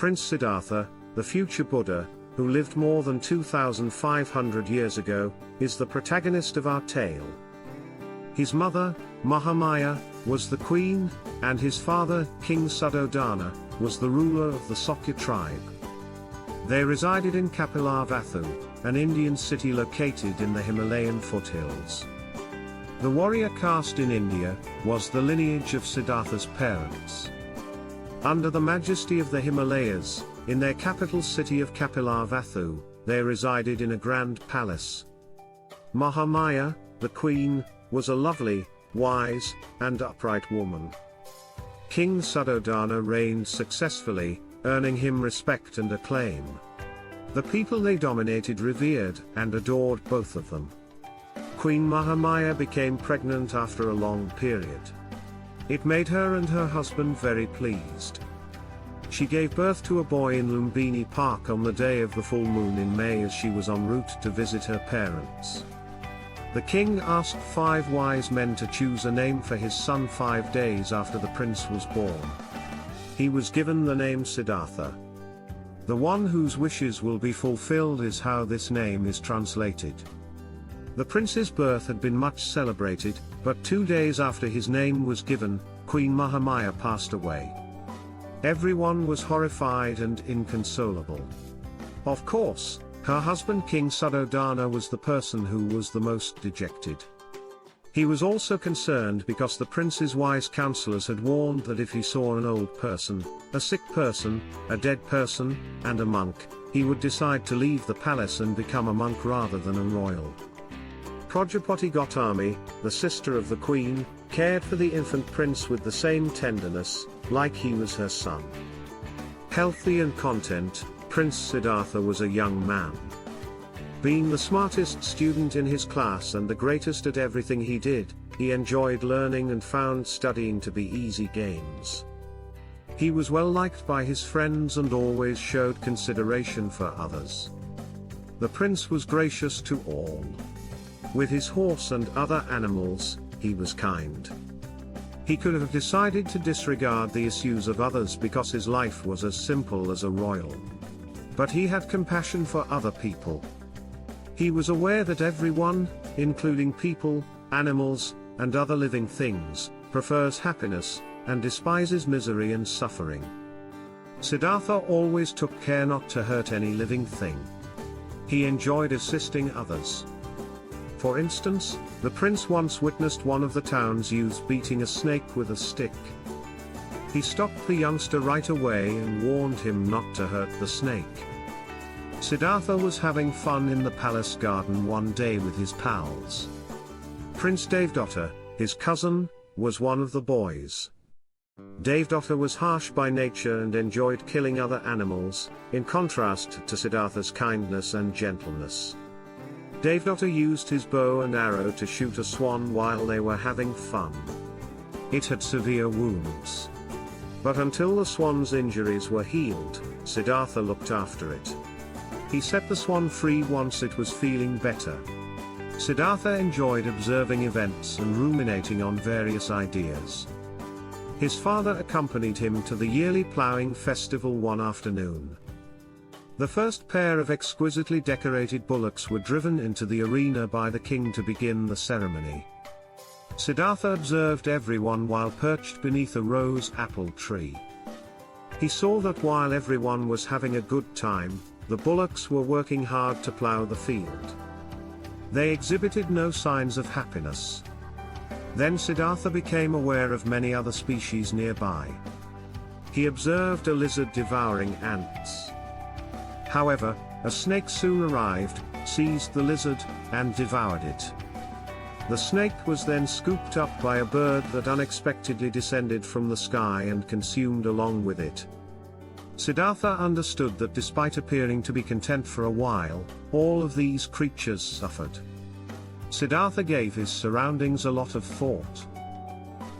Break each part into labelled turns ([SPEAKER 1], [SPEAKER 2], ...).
[SPEAKER 1] Prince Siddhartha, the future Buddha, who lived more than 2,500 years ago, is the protagonist of our tale. His mother, Mahamaya, was the queen, and his father, King Suddhodana, was the ruler of the Sakya tribe. They resided in Kapilavatthu, an Indian city located in the Himalayan foothills. The warrior caste in India was the lineage of Siddhartha's parents. Under the majesty of the Himalayas, in their capital city of Kapilavatthu, they resided in a grand palace. Mahamaya, the queen, was a lovely, wise, and upright woman. King Suddhodana reigned successfully, earning him respect and acclaim. The people they dominated revered and adored both of them. Queen Mahamaya became pregnant after a long period. It made her and her husband very pleased. She gave birth to a boy in Lumbini Park on the day of the full moon in May as she was en route to visit her parents. The king asked 5 wise men to choose a name for his son 5 days after the prince was born. He was given the name Siddhartha. The one whose wishes will be fulfilled is how this name is translated. The prince's birth had been much celebrated, but 2 days after his name was given, Queen Mahamaya passed away. Everyone was horrified and inconsolable. Of course, her husband King Suddhodana was the person who was the most dejected. He was also concerned because the prince's wise counselors had warned that if he saw an old person, a sick person, a dead person, and a monk, he would decide to leave the palace and become a monk rather than a royal. Prajapati Gautami, the sister of the queen, cared for the infant prince with the same tenderness, like he was her son. Healthy and content, Prince Siddhartha was a young man. Being the smartest student in his class and the greatest at everything he did, he enjoyed learning and found studying to be easy gains. He was well liked by his friends and always showed consideration for others. The prince was gracious to all. With his horse and other animals, he was kind. He could have decided to disregard the issues of others because his life was as simple as a royal. But he had compassion for other people. He was aware that everyone, including people, animals, and other living things, prefers happiness, and despises misery and suffering. Siddhartha always took care not to hurt any living thing. He enjoyed assisting others. For instance, the prince once witnessed one of the town's youths beating a snake with a stick. He stopped the youngster right away and warned him not to hurt the snake. Siddhartha was having fun in the palace garden one day with his pals. Prince Devdatta, his cousin, was one of the boys. Devdatta was harsh by nature and enjoyed killing other animals, in contrast to Siddhartha's kindness and gentleness. Devdatta used his bow and arrow to shoot a swan while they were having fun. It had severe wounds. But until the swan's injuries were healed, Siddhartha looked after it. He set the swan free once it was feeling better. Siddhartha enjoyed observing events and ruminating on various ideas. His father accompanied him to the yearly ploughing festival one afternoon. The first pair of exquisitely decorated bullocks were driven into the arena by the king to begin the ceremony. Siddhartha observed everyone while perched beneath a rose apple tree. He saw that while everyone was having a good time, the bullocks were working hard to plough the field. They exhibited no signs of happiness. Then Siddhartha became aware of many other species nearby. He observed a lizard devouring ants. However, a snake soon arrived, seized the lizard, and devoured it. The snake was then scooped up by a bird that unexpectedly descended from the sky and consumed along with it. Siddhartha understood that despite appearing to be content for a while, all of these creatures suffered. Siddhartha gave his surroundings a lot of thought.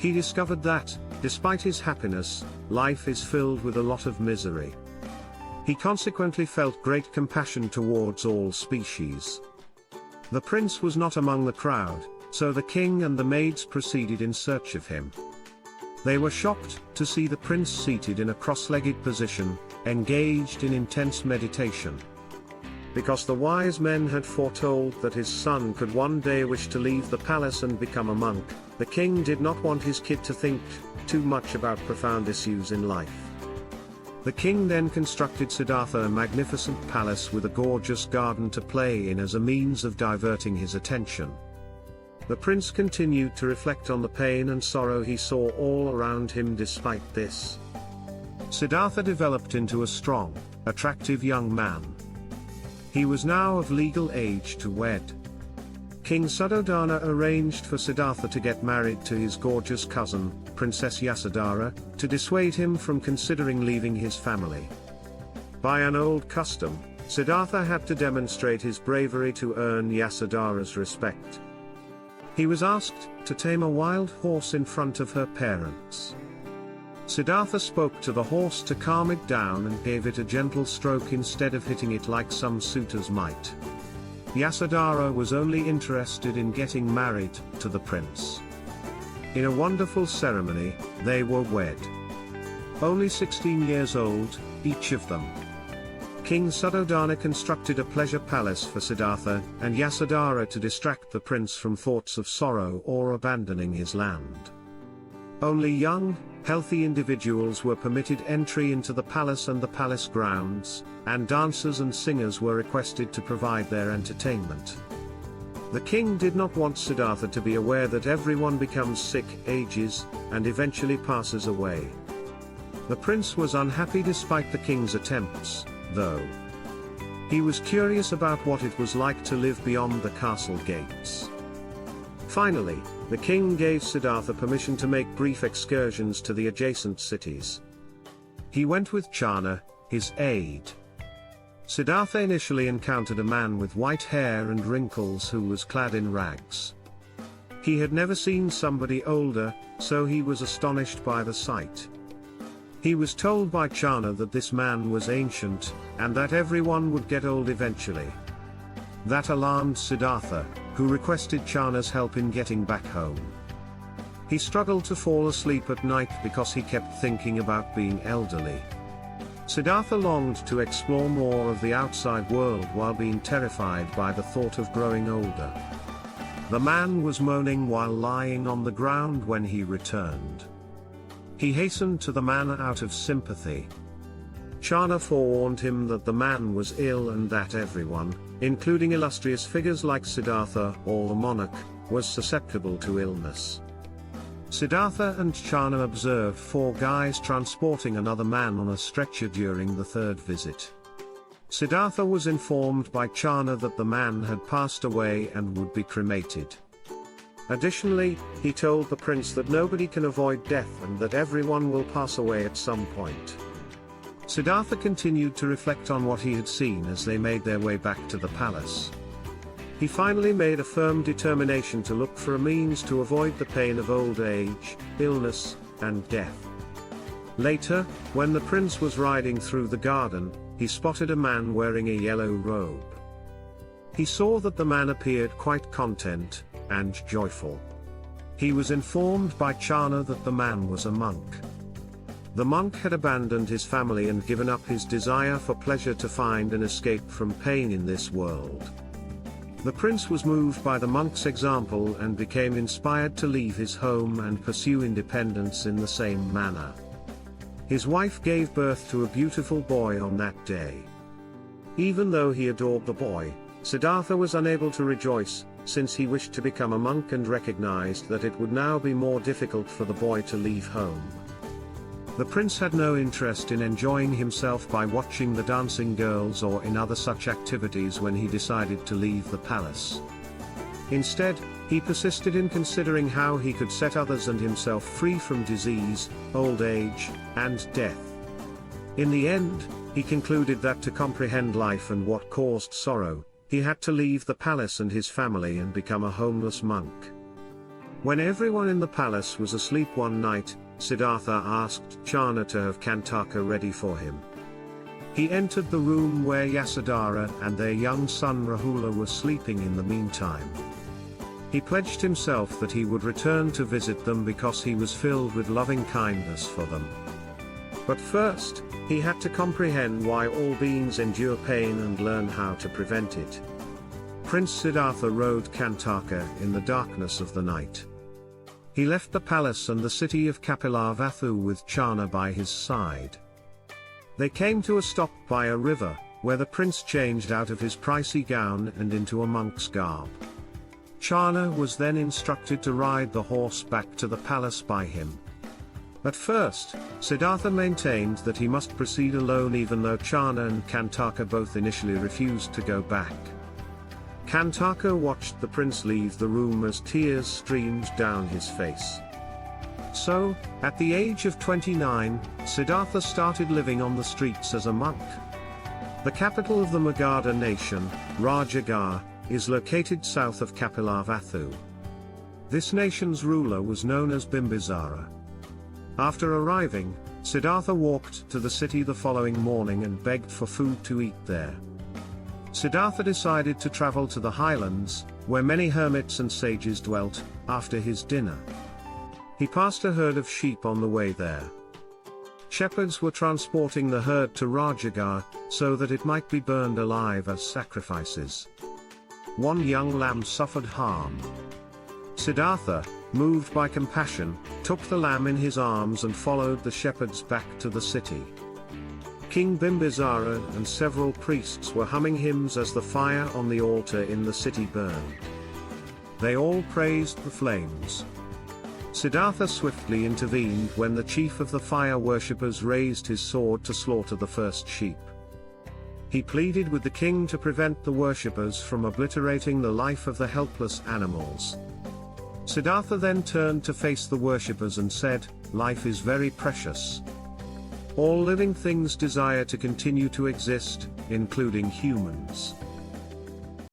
[SPEAKER 1] He discovered that, despite his happiness, life is filled with a lot of misery. He consequently felt great compassion towards all species. The prince was not among the crowd, so the king and the maids proceeded in search of him. They were shocked to see the prince seated in a cross-legged position, engaged in intense meditation. Because the wise men had foretold that his son could one day wish to leave the palace and become a monk, the king did not want his kid to think too much about profound issues in life. The king then constructed Siddhartha a magnificent palace with a gorgeous garden to play in as a means of diverting his attention. The prince continued to reflect on the pain and sorrow he saw all around him. Despite this, Siddhartha developed into a strong, attractive young man. He was now of legal age to wed. King Suddhodana arranged for Siddhartha to get married to his gorgeous cousin, Princess Yasodhara, to dissuade him from considering leaving his family. By an old custom, Siddhartha had to demonstrate his bravery to earn Yasodhara's respect. He was asked to tame a wild horse in front of her parents. Siddhartha spoke to the horse to calm it down and gave it a gentle stroke instead of hitting it like some suitors might. Yasodhara was only interested in getting married to the prince. In a wonderful ceremony, they were wed. Only 16 years old, each of them. King Suddhodana constructed a pleasure palace for Siddhartha and Yasodhara to distract the prince from thoughts of sorrow or abandoning his land. Only young, healthy individuals were permitted entry into the palace and the palace grounds, and dancers and singers were requested to provide their entertainment. The king did not want Siddhartha to be aware that everyone becomes sick, ages, and eventually passes away. The prince was unhappy despite the king's attempts, though. He was curious about what it was like to live beyond the castle gates. Finally, the king gave Siddhartha permission to make brief excursions to the adjacent cities. He went with Channa, his aide. Siddhartha initially encountered a man with white hair and wrinkles who was clad in rags. He had never seen somebody older, so he was astonished by the sight. He was told by Channa that this man was ancient, and that everyone would get old eventually. That alarmed Siddhartha, who requested Channa's help in getting back home. He struggled to fall asleep at night because he kept thinking about being elderly. Siddhartha longed to explore more of the outside world while being terrified by the thought of growing older. The man was moaning while lying on the ground when he returned. He hastened to the man out of sympathy. Channa forewarned him that the man was ill and that everyone, including illustrious figures like Siddhartha or the monarch, was susceptible to illness. Siddhartha and Channa observed 4 guys transporting another man on a stretcher during the 3rd visit. Siddhartha was informed by Channa that the man had passed away and would be cremated. Additionally, he told the prince that nobody can avoid death and that everyone will pass away at some point. Siddhartha continued to reflect on what he had seen as they made their way back to the palace. He finally made a firm determination to look for a means to avoid the pain of old age, illness, and death. Later, when the prince was riding through the garden, he spotted a man wearing a yellow robe. He saw that the man appeared quite content and joyful. He was informed by Channa that the man was a monk. The monk had abandoned his family and given up his desire for pleasure to find an escape from pain in this world. The prince was moved by the monk's example and became inspired to leave his home and pursue independence in the same manner. His wife gave birth to a beautiful boy on that day. Even though he adored the boy, Siddhartha was unable to rejoice, since he wished to become a monk and recognized that it would now be more difficult for the boy to leave home. The prince had no interest in enjoying himself by watching the dancing girls or in other such activities when he decided to leave the palace. Instead, he persisted in considering how he could set others and himself free from disease, old age, and death. In the end, he concluded that to comprehend life and what caused sorrow, he had to leave the palace and his family and become a homeless monk. When everyone in the palace was asleep one night, Siddhartha asked Channa to have Kantaka ready for him. He entered the room where Yasodhara and their young son Rahula were sleeping in the meantime. He pledged himself that he would return to visit them because he was filled with loving kindness for them. But first, he had to comprehend why all beings endure pain and learn how to prevent it. Prince Siddhartha rode Kantaka in the darkness of the night. He left the palace and the city of Kapilavatthu with Channa by his side. They came to a stop by a river, where the prince changed out of his pricey gown and into a monk's garb. Channa was then instructed to ride the horse back to the palace by him. At first, Siddhartha maintained that he must proceed alone even though Channa and Kantaka both initially refused to go back. Kantaka watched the prince leave the room as tears streamed down his face. So, at the age of 29, Siddhartha started living on the streets as a monk. The capital of the Magadha nation, Rajagaha, is located south of Kapilavatthu. This nation's ruler was known as Bimbisara. After arriving, Siddhartha walked to the city the following morning and begged for food to eat there. Siddhartha decided to travel to the highlands, where many hermits and sages dwelt, after his dinner. He passed a herd of sheep on the way there. Shepherds were transporting the herd to Rajagaha, so that it might be burned alive as sacrifices. One young lamb suffered harm. Siddhartha, moved by compassion, took the lamb in his arms and followed the shepherds back to the city. King Bimbisara and several priests were humming hymns as the fire on the altar in the city burned. They all praised the flames. Siddhartha swiftly intervened when the chief of the fire worshippers raised his sword to slaughter the first sheep. He pleaded with the king to prevent the worshippers from obliterating the life of the helpless animals. Siddhartha then turned to face the worshippers and said, "Life is very precious. All living things desire to continue to exist, including humans.